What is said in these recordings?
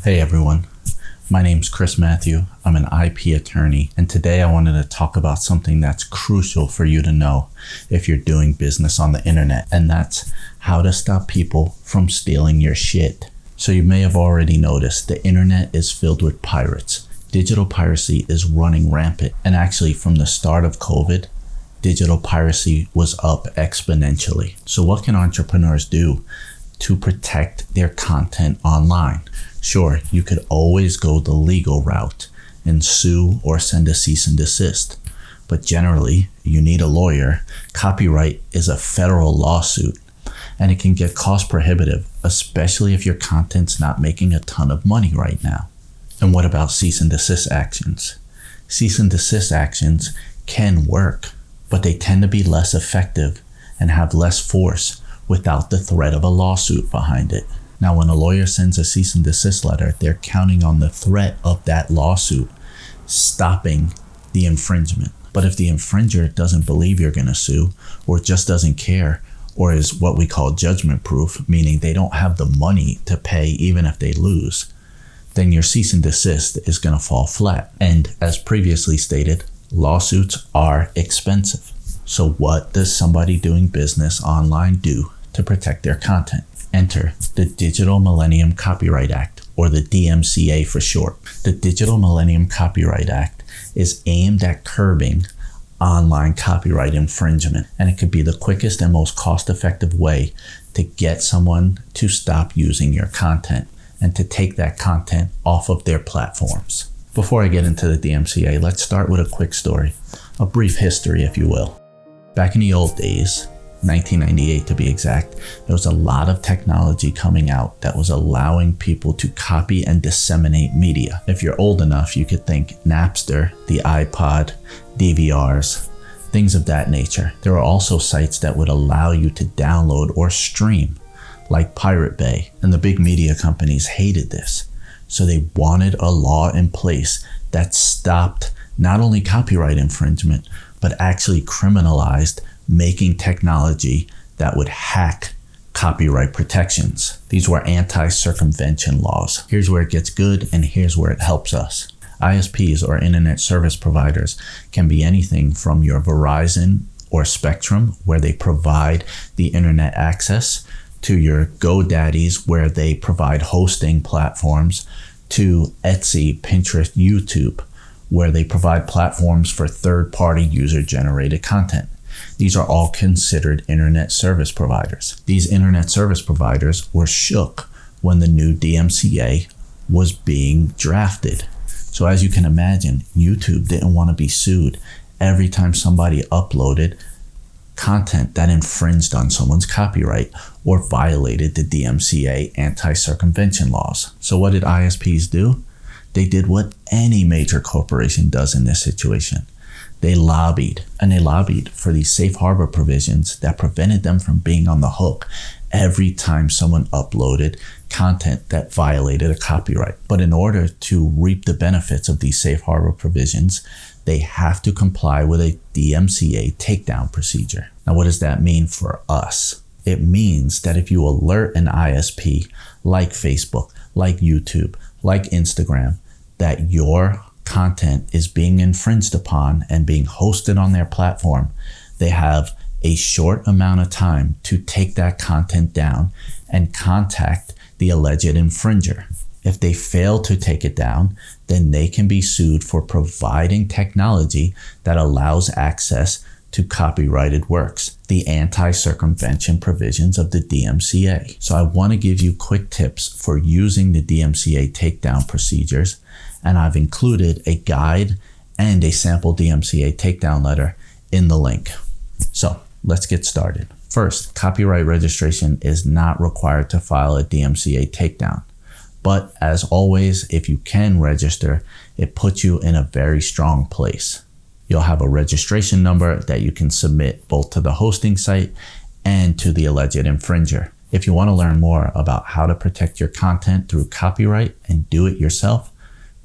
Hey everyone, my name's Chris Matthew. I'm an IP attorney, and today I wanted to talk about something that's crucial for you to know if you're doing business on the internet, and that's how to stop people from stealing your shit. So you may have already noticed the internet is filled with pirates. Digital piracy is running rampant, and actually from the start of COVID, digital piracy was up exponentially. So what can entrepreneurs do to protect their content online? Sure, you could always go the legal route and sue or send a cease and desist. But generally, you need a lawyer. Copyright is a federal lawsuit, and it can get cost prohibitive, especially if your content's not making a ton of money right now. And what about cease and desist actions? Cease and desist actions can work, but they tend to be less effective and have less force without the threat of a lawsuit behind it. Now, when a lawyer sends a cease and desist letter, they're counting on the threat of that lawsuit stopping the infringement. But if the infringer doesn't believe you're going to sue, or just doesn't care, or is what we call judgment proof, meaning they don't have the money to pay even if they lose, then your cease and desist is going to fall flat. And as previously stated, lawsuits are expensive. So what does somebody doing business online do to protect their content? Enter the Digital Millennium Copyright Act, or the DMCA for short. The Digital Millennium Copyright Act is aimed at curbing online copyright infringement, and it could be the quickest and most cost-effective way to get someone to stop using your content and to take that content off of their platforms. Before I get into the DMCA, let's start with a quick story, a brief history, if you will. Back in the old days, 1998 to be exact, there was a lot of technology coming out that was allowing people to copy and disseminate media. If you're old enough, you could think Napster, the iPod, DVRs, things of that nature. There were also sites that would allow you to download or stream, like Pirate Bay, and the big media companies hated this. So they wanted a law in place that stopped not only copyright infringement, but actually criminalized making technology that would hack copyright protections. These were anti-circumvention laws. Here's where it gets good, and here's where it helps us. ISPs, or internet service providers, can be anything from your Verizon or Spectrum, where they provide the internet access, to your GoDaddies, where they provide hosting platforms, to Etsy, Pinterest, YouTube, where they provide platforms for third-party user-generated content. These are all considered internet service providers. These internet service providers were shook when the new DMCA was being drafted. So as you can imagine, YouTube didn't want to be sued every time somebody uploaded content that infringed on someone's copyright or violated the DMCA anti-circumvention laws. So what did ISPs do? They did what any major corporation does in this situation. They lobbied for these safe harbor provisions that prevented them from being on the hook every time someone uploaded content that violated a copyright. But in order to reap the benefits of these safe harbor provisions, they have to comply with a DMCA takedown procedure. Now, what does that mean for us? It means that if you alert an ISP like Facebook, like YouTube, like Instagram, that your content is being infringed upon and being hosted on their platform, they have a short amount of time to take that content down and contact the alleged infringer. If they fail to take it down, then they can be sued for providing technology that allows access to copyrighted works, the anti-circumvention provisions of the DMCA. So I want to give you quick tips for using the DMCA takedown procedures, and I've included a guide and a sample DMCA takedown letter in the link. So let's get started. First, copyright registration is not required to file a DMCA takedown. But as always, if you can register, it puts you in a very strong place. You'll have a registration number that you can submit both to the hosting site and to the alleged infringer. If you want to learn more about how to protect your content through copyright and do it yourself,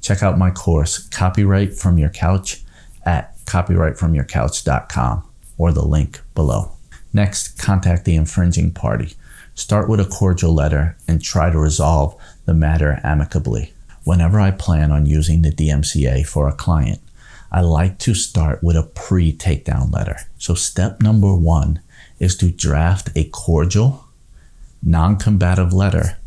check out my course, Copyright from Your Couch, at copyrightfromyourcouch.com, or the link below. Next, contact the infringing party. Start with a cordial letter and try to resolve the matter amicably. Whenever I plan on using the DMCA for a client, I like to start with a pre-takedown letter. So step number 1 is to draft a cordial, non-combative letter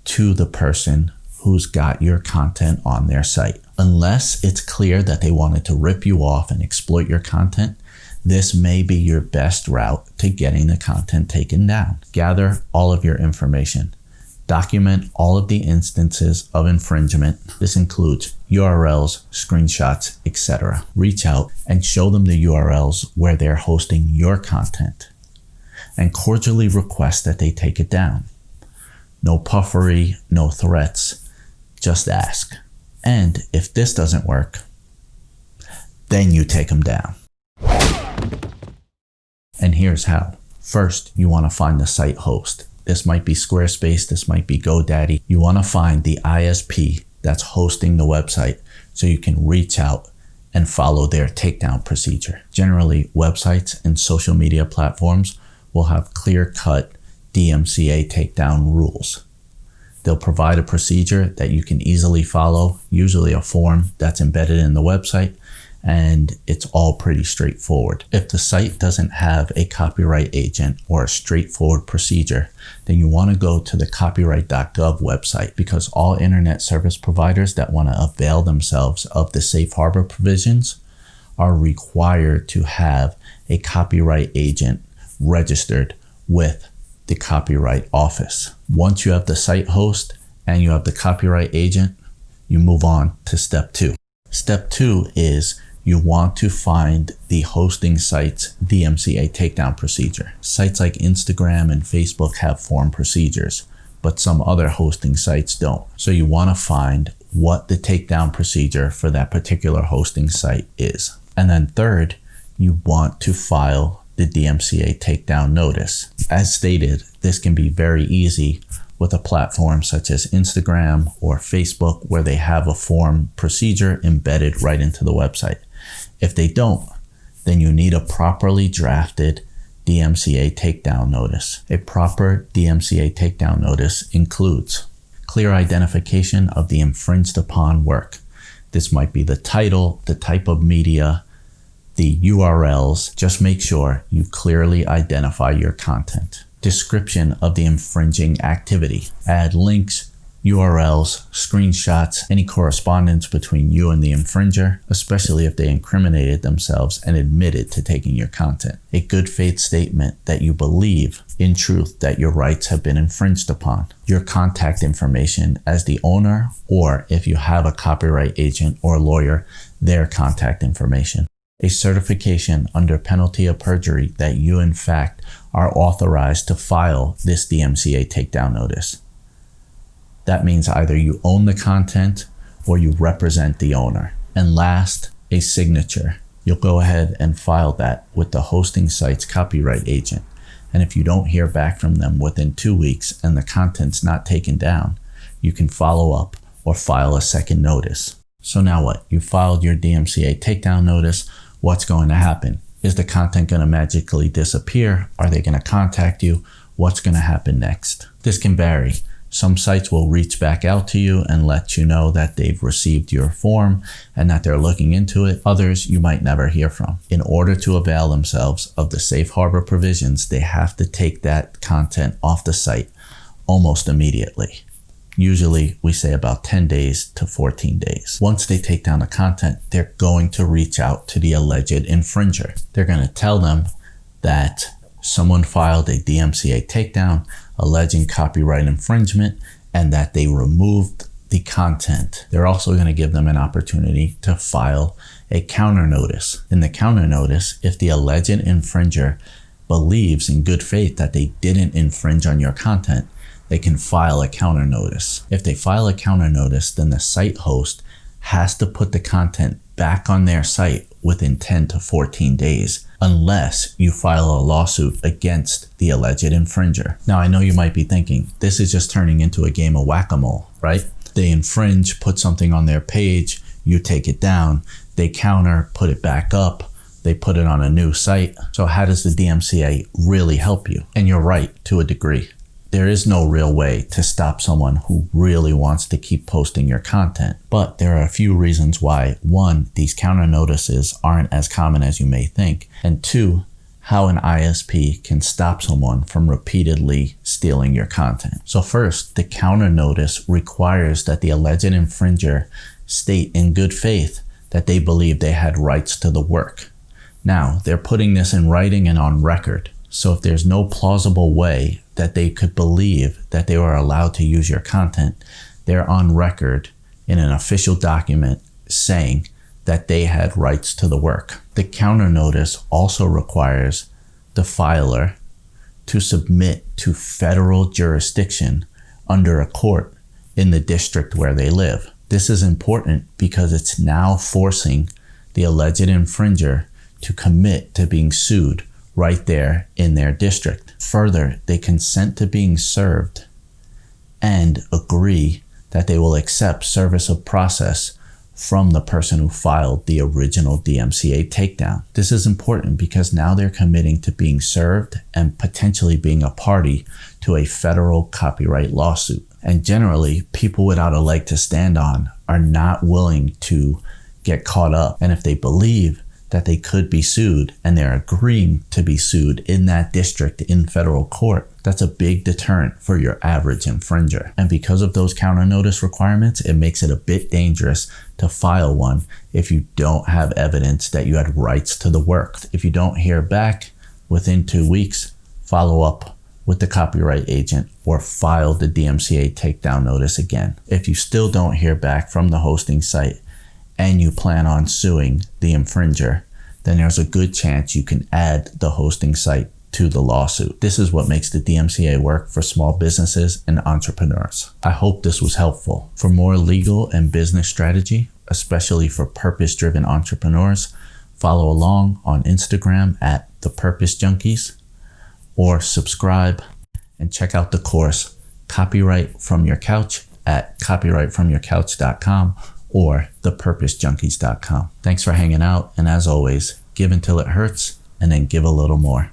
to the person who's got your content on their site. Unless it's clear that they wanted to rip you off and exploit your content, this may be your best route to getting the content taken down. Gather all of your information. Document all of the instances of infringement. This includes URLs, screenshots, etc. Reach out and show them the URLs where they're hosting your content, and cordially request that they take it down. No puffery, no threats, just ask. And if this doesn't work, then you take them down. And here's how. First, you want to find the site host. This might be Squarespace, this might be GoDaddy. You want to find the ISP that's hosting the website so you can reach out and follow their takedown procedure. Generally, websites and social media platforms will have clear-cut DMCA takedown rules. They'll provide a procedure that you can easily follow, usually a form that's embedded in the website, and it's all pretty straightforward. If the site doesn't have a copyright agent or a straightforward procedure, then you want to go to the copyright.gov website, because all internet service providers that want to avail themselves of the safe harbor provisions are required to have a copyright agent registered with the Copyright Office. Once you have the site host and you have the copyright agent, you move on to step 2. Step 2 is you want to find the hosting site's DMCA takedown procedure. Sites like Instagram and Facebook have form procedures, but some other hosting sites don't. So you want to find what the takedown procedure for that particular hosting site is. And then third, you want to file the DMCA takedown notice. As stated, this can be very easy with a platform such as Instagram or Facebook, where they have a form procedure embedded right into the website. If they don't, then you need a properly drafted DMCA takedown notice. A proper DMCA takedown notice includes clear identification of the infringed upon work. This might be the title, the type of media, the URLs. Just make sure you clearly identify your content. Description of the infringing activity. Add links, URLs, screenshots, any correspondence between you and the infringer, especially if they incriminated themselves and admitted to taking your content. A good faith statement that you believe in truth that your rights have been infringed upon. Your contact information as the owner, or if you have a copyright agent or lawyer, their contact information. A certification under penalty of perjury that you in fact are authorized to file this DMCA takedown notice. That means either you own the content or you represent the owner. And last, a signature. You'll go ahead and file that with the hosting site's copyright agent. And if you don't hear back from them within 2 weeks and the content's not taken down, you can follow up or file a second notice. So now what? You filed your DMCA takedown notice. What's going to happen? Is the content going to magically disappear? Are they going to contact you? What's going to happen next? This can vary. Some sites will reach back out to you and let you know that they've received your form and that they're looking into it. Others you might never hear from. In order to avail themselves of the safe harbor provisions, they have to take that content off the site almost immediately. Usually we say about 10 days to 14 days. Once they take down the content, they're going to reach out to the alleged infringer. They're going to tell them that someone filed a DMCA takedown alleging copyright infringement and that they removed the content. They're also going to give them an opportunity to file a counter notice. In the counter notice, if the alleged infringer believes in good faith that they didn't infringe on your content, they can file a counter notice. If they file a counter notice, then the site host has to put the content back on their site within 10 to 14 days, unless you file a lawsuit against the alleged infringer. Now, I know you might be thinking, this is just turning into a game of whack-a-mole, right? They infringe, put something on their page, you take it down, they counter, put it back up, they put it on a new site. So how does the DMCA really help you? And you're right, to a degree. there is no real way to stop someone who really wants to keep posting your content. But there are a few reasons why. One, these counter notices aren't as common as you may think. And two, how an ISP can stop someone from repeatedly stealing your content. So first, the counter notice requires that the alleged infringer state in good faith that they believe they had rights to the work. Now, they're putting this in writing and on record. So if there's no plausible way that they could believe that they were allowed to use your content, they're on record in an official document saying that they had rights to the work. The counter notice also requires the filer to submit to federal jurisdiction under a court in the district where they live. This is important because it's now forcing the alleged infringer to commit to being sued right there in their district. Further, they consent to being served and agree that they will accept service of process from the person who filed the original DMCA takedown. This is important because now they're committing to being served and potentially being a party to a federal copyright lawsuit. And generally, people without a leg to stand on are not willing to get caught up. And if they believe that they could be sued and they're agreeing to be sued in that district in federal court, that's a big deterrent for your average infringer. And because of those counter notice requirements, it makes it a bit dangerous to file one if you don't have evidence that you had rights to the work. If you don't hear back within 2 weeks, follow up with the copyright agent or file the DMCA takedown notice again. If you still don't hear back from the hosting site and you plan on suing the infringer, then there's a good chance you can add the hosting site to the lawsuit. This is what makes the DMCA work for small businesses and entrepreneurs. I hope this was helpful. For more legal and business strategy, especially for purpose-driven entrepreneurs, follow along on Instagram at The Purpose Junkies, or subscribe and check out the course Copyright From Your Couch at copyrightfromyourcouch.com or thepurposejunkies.com. Thanks for hanging out, and as always, give until it hurts and then give a little more.